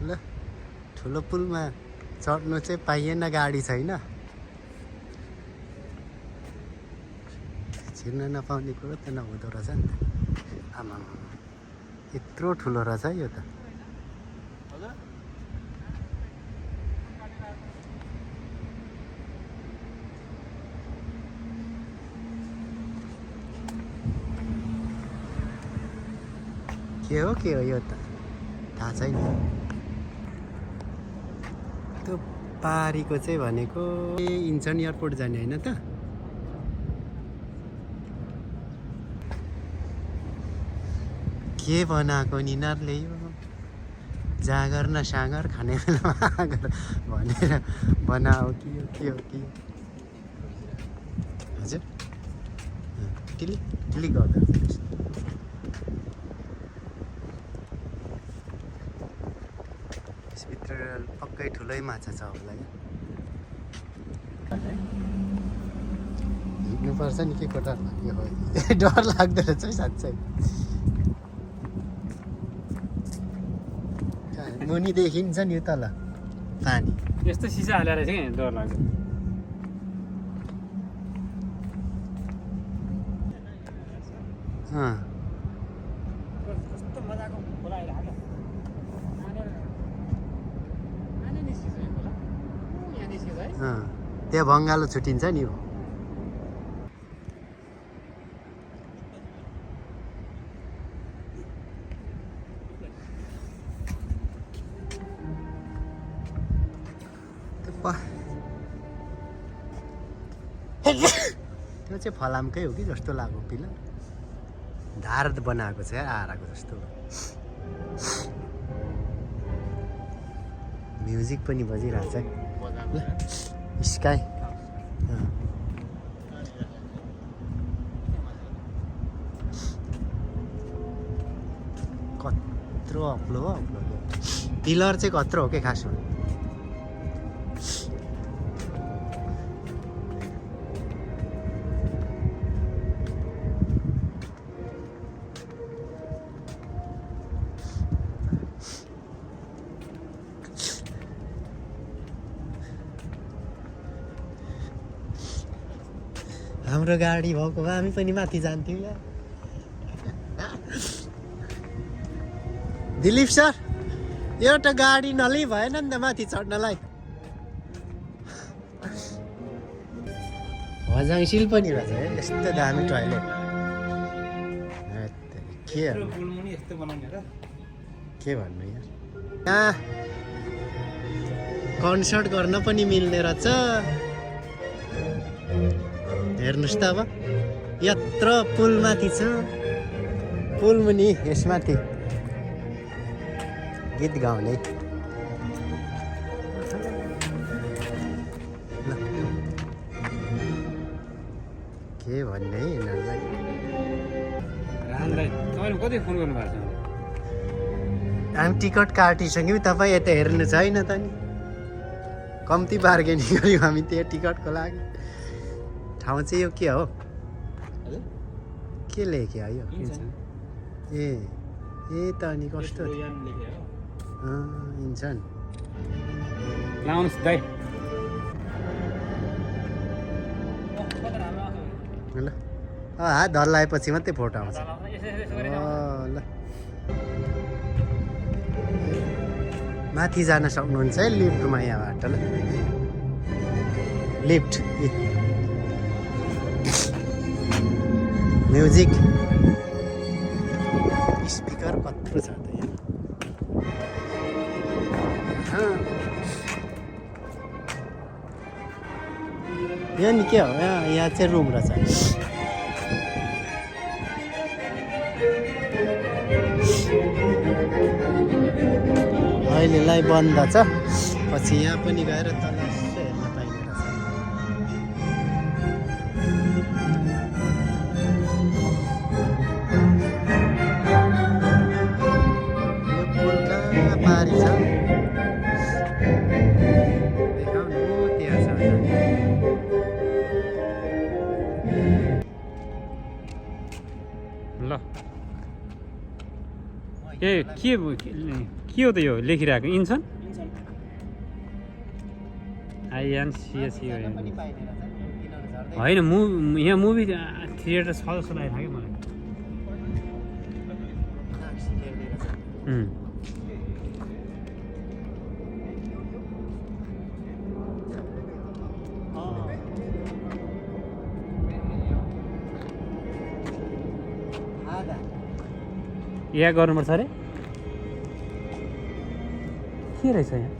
ल ठुलो पुलमा चढ्नु चाहिँ पाइएन, गाडी छैन। छिर्न नपाउने कुरो त नहुँदो रहेछ नि त। आमा यत्रो ठुलो रहेछ यो त। के हो यो त थाहा छैन। त्यो पारीको चाहिँ भनेको इन्चन एयरपोर्ट जाने होइन त। के बनाएको यिनीहरूले यो जाँगर न साँगर खाने बेलामा आँगर भनेर बनाओ कि यो के हो कि। हजुर क्लिक क्लिक गर्दा यसभित्र पक्कै ठुलै माछा छ होला। हिँड्नुपर्छ नि, के को डर लाग्यो। डर लाग्दो रहेछ है साँच्चै। मुनि देखिन्छ नि तल पानी। यस्तो सिसा हालेर रहेछ कि डर लाग्छ। कस्तो मजाको खोला आइरहेको त्यहाँ भङ्गालो छुट्टिन्छ नि हो। त्यो चाहिँ फलामकै हो कि जस्तो लाग्यो। पिलर धार बनाएको छ आराको जस्तो। म्युजिक पनि बजिरहेछ है। स्काई कत्रो अग्लो हो। पिलर चाहिँ कत्रो हो के खासमा। हाम्रो गाडी भएको भए हामी पनि माथि जान्थ्यौँ यार। दिलीप सर एउटा गाडी नलै भएन नि त माथि चढ्नलाई। हजाङसिल पनि रहेछ है यस्तो दामी टोयलेट। के भन्नु यार, यहाँ कन्सर्ट गर्न पनि मिल्ने रहेछ। हेर्नुहोस् त अब यत्रो पुल माथि छ। पुल मुनि यसमाथि गीत गाउने। के भन्ने है यिनीहरूलाई। तपाईँले कति फोन गर्नुभएको छ? हामी टिकट काटिसक्यौँ। तपाईँ यता हेर्नु छैन त नि। कम्ती बार्गेनिङ गऱ्यौँ हामी त्यो टिकटको लागि। ठाउँ चाहिँ यो के हो? के लेख्यो यो? ए त अनि कस्तो इन्सान लाउन्स दाइ। ल हात हल्लाएपछि मात्रै फोटो आउँछ। ल माथि जान सक्नुहुन्छ है लिफ्टमा यहाँबाट। ल लिफ्ट म्युजिक स्पिकर कत्रो छ त यहाँ। यो नि के हो यहाँ चाहिँ रुम रहेछ। अहिलेलाई बन्द छ। पछि यहाँ पनि गएर तल हेर्न पाइने रहेछ। यो पुल कहाँ पारी छ देखाउनु। त्यहाँ छ ल ए के हो त यो लेखिरहेको इन्सन आइएनसिएससी हो पनि पाइने रहेछ नि, किनभने झर्दै होइन यहाँ मुभी थिएटर छ जस्तो लागिरहेको थियो मलाई हेर्दै रहेछ। उम्. आधा यहाँ गर्नुपर्छ अरे के रहेछ यहाँ